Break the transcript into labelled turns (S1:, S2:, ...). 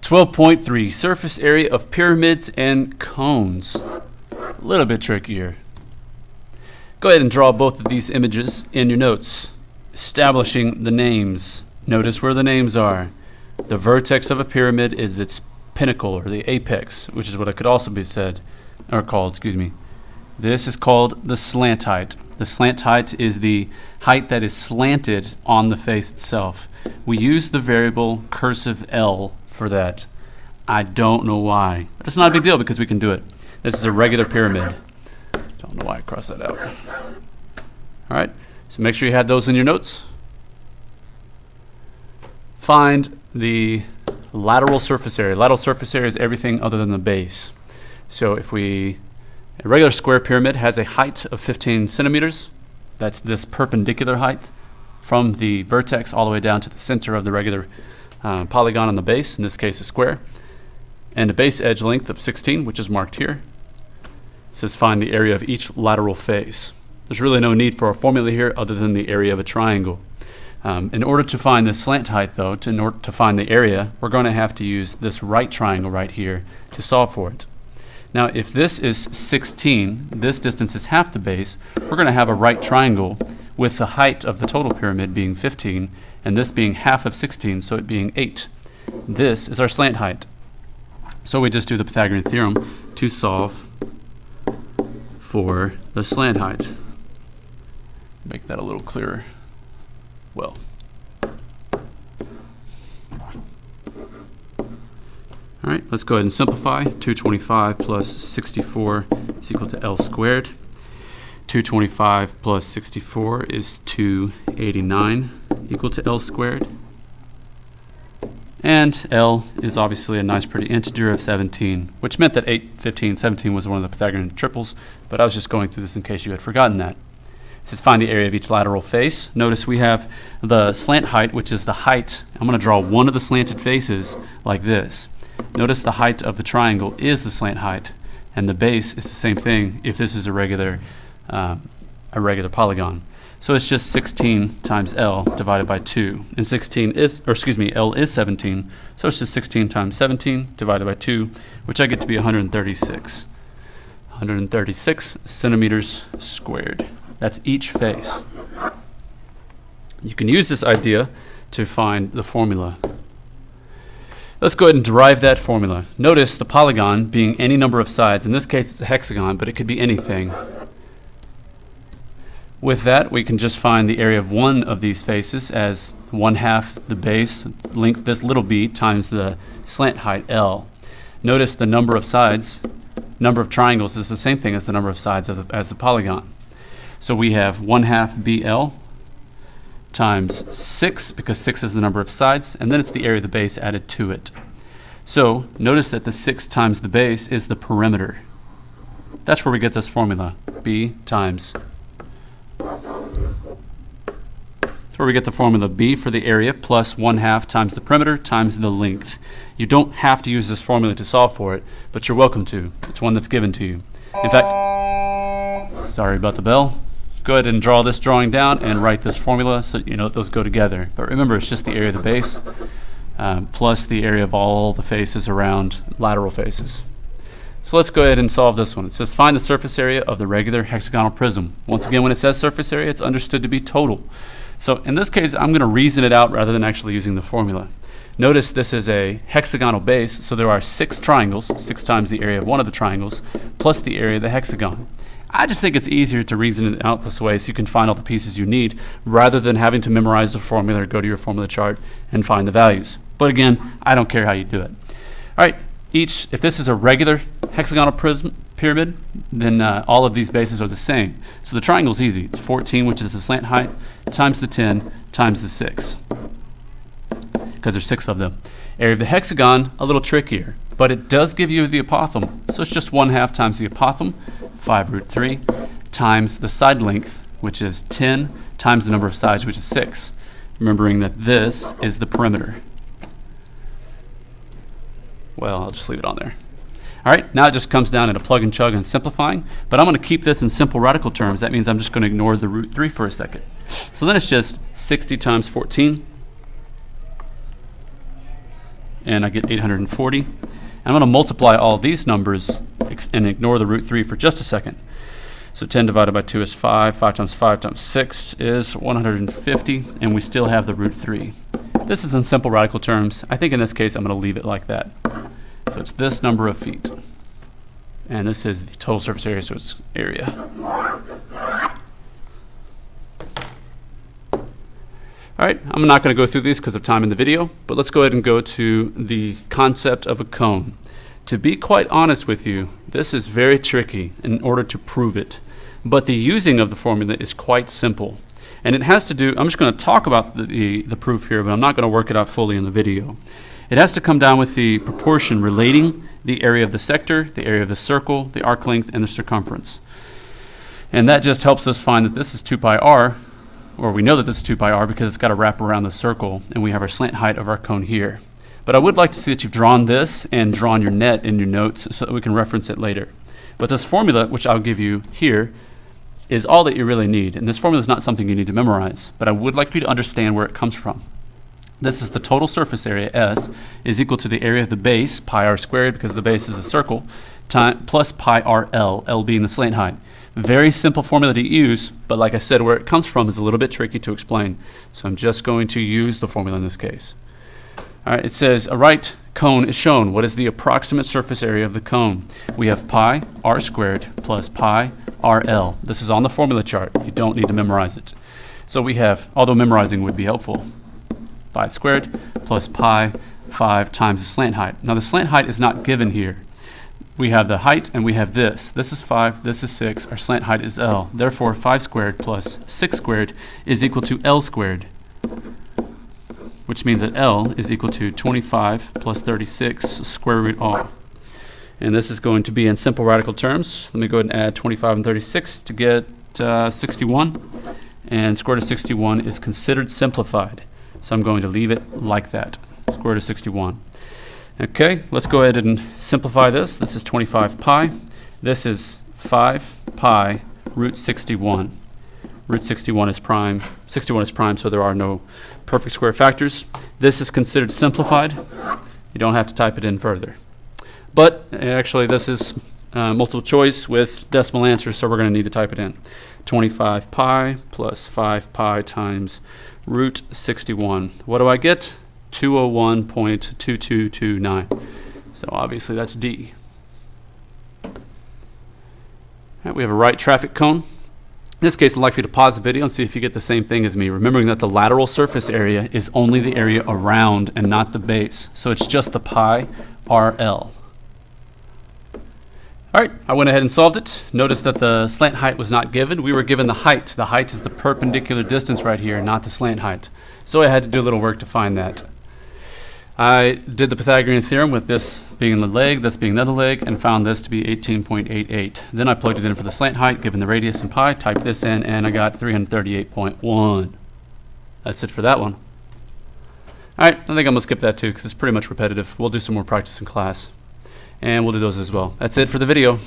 S1: 12.3, surface area of pyramids and cones. A little bit trickier. Go ahead and draw both of these images in your notes, establishing the names. Notice where the names are. The vertex of a pyramid is its pinnacle, or the apex, which is what it could also be said, or called, excuse me. This is called the slant height. The slant height is the height that is slanted on the face itself. We use the variable cursive L for that. I don't know why, but it's not a big deal because we can do it. This is a regular pyramid. Don't know why I crossed that out. All right, so make sure you had those in your notes. Find the lateral surface area. Lateral surface area is everything other than the base. So if a regular square pyramid has a height of 15 centimeters, that's this perpendicular height from the vertex all the way down to the center of the regular polygon on the base, in this case a square, and a base edge length of 16, which is marked here. It says find the area of each lateral face. There's really no need for a formula here other than the area of a triangle. In order to find the slant height, though, in order to find the area, we're going to have to use this right triangle right here to solve for it. Now, if this is 16, this distance is half the base, we're going to have a right triangle with the height of the total pyramid being 15, and this being half of 16, so it being 8. This is our slant height. So we just do the Pythagorean theorem to solve for the slant height. Make that a little clearer. Well, all right, let's go ahead and simplify. 225 plus 64 is equal to L squared. 225 plus 64 is 289, equal to L squared. And L is obviously a nice pretty integer of 17, which meant that 8, 15, 17 was one of the Pythagorean triples, but I was just going through this in case you had forgotten that. It says find the area of each lateral face. Notice we have the slant height, which is the height. I'm going to draw one of the slanted faces like this. Notice the height of the triangle is the slant height, and the base is the same thing if this is a regular polygon. So it's just 16 times L divided by 2. And L is 17, so it's just 16 times 17 divided by 2, which I get to be 136. 136 centimeters squared. That's each face. You can use this idea to find the formula. Let's go ahead and derive that formula. Notice the polygon being any number of sides. In this case, it's a hexagon, but it could be anything. With that, we can just find the area of one of these faces as 1/2 the base length, this little b, times the slant height, L. Notice the number of sides, number of triangles is the same thing as the number of sides as the polygon. So we have 1/2 BL times 6, because 6 is the number of sides, and then it's the area of the base added to it. So notice that the 6 times the base is the perimeter. That's where we get this formula, B times. That's where we get the formula B for the area plus 1/2 times the perimeter times the length. You don't have to use this formula to solve for it, but you're welcome to. It's one that's given to you. In fact, sorry about the bell. Go ahead and draw this drawing down and write this formula so you know those go together. But remember, it's just the area of the base plus the area of all the faces around lateral faces. So let's go ahead and solve this one. It says find the surface area of the regular hexagonal prism. Once again, when it says surface area, it's understood to be total. So in this case, I'm going to reason it out rather than actually using the formula. Notice this is a hexagonal base, so there are 6 triangles, 6 times the area of one of the triangles, plus the area of the hexagon. I just think it's easier to reason it out this way so you can find all the pieces you need rather than having to memorize the formula or go to your formula chart and find the values. But again, I don't care how you do it. All right, if this is a regular hexagonal pyramid, then all of these bases are the same. So the triangle is easy. It's 14, which is the slant height, times the 10, times the 6, because there's 6 of them. Area of the hexagon, a little trickier, but it does give you the apothem. So it's just 1/2 times the apothem, 5√3, times the side length, which is 10, times the number of sides, which is 6. Remembering that this is the perimeter. Well, I'll just leave it on there. All right, now it just comes down to plug and chug and simplifying, but I'm going to keep this in simple radical terms. That means I'm just going to ignore the √3 for a second. So then it's just 60 times 14 and I get 840. And I'm going to multiply all these numbers and ignore the root 3 for just a second. So 10 divided by 2 is 5. 5 times 5 times 6 is 150, and we still have the root 3. This is in simple radical terms. I think in this case I'm going to leave it like that. So it's this number of feet. And this is the total surface area, so it's area. All right, I'm not going to go through these because of time in the video, but let's go ahead and go to the concept of a cone. To be quite honest with you, this is very tricky in order to prove it, but the using of the formula is quite simple. And it has to do, I'm just going to talk about the proof here, but I'm not going to work it out fully in the video. It has to come down with the proportion relating the area of the sector, the area of the circle, the arc length, and the circumference. And that just helps us find that this is 2 pi r, or we know that this is 2 pi r because it's got to wrap around the circle, and we have our slant height of our cone here. But I would like to see that you've drawn this and drawn your net in your notes so that we can reference it later. But this formula, which I'll give you here, is all that you really need. And this formula is not something you need to memorize, but I would like for you to understand where it comes from. This is the total surface area, S, is equal to the area of the base, pi r squared, because the base is a circle, plus pi r L, L being the slant height. Very simple formula to use, but like I said, where it comes from is a little bit tricky to explain. So I'm just going to use the formula in this case. All right, it says a right cone is shown. What is the approximate surface area of the cone? We have pi r squared plus pi r L. This is on the formula chart. You don't need to memorize it. So we have, although memorizing would be helpful, 5 squared plus pi 5 times the slant height. Now the slant height is not given here. We have the height and we have this. This is 5, this is 6, our slant height is L. Therefore 5 squared plus 6 squared is equal to L squared, which means that L is equal to 25 plus 36 square root R. And this is going to be in simple radical terms. Let me go ahead and add 25 and 36 to get 61. And square root of 61 is considered simplified. So I'm going to leave it like that, square root of 61. Okay, let's go ahead and simplify this. This is 25 pi. This is 5 pi root 61. Root 61 is prime. 61 is prime, so there are no perfect square factors. This is considered simplified. You don't have to type it in further. But actually, this is multiple choice with decimal answers, so we're going to need to type it in. 25 pi plus 5 pi times root 61. What do I get? 201.2229. So obviously that's D. All right, we have a right traffic cone. In this case, I'd like for you to pause the video and see if you get the same thing as me, remembering that the lateral surface area is only the area around and not the base. So it's just the pi RL. All right, I went ahead and solved it. Notice that the slant height was not given. We were given the height. The height is the perpendicular distance right here, not the slant height. So I had to do a little work to find that. I did the Pythagorean theorem with this being the leg, this being the other leg, and found this to be 18.88. Then I plugged it in for the slant height, given the radius and pi, typed this in, and I got 338.1. That's it for that one. All right, I think I'm going to skip that too because it's pretty much repetitive. We'll do some more practice in class, and we'll do those as well. That's it for the video.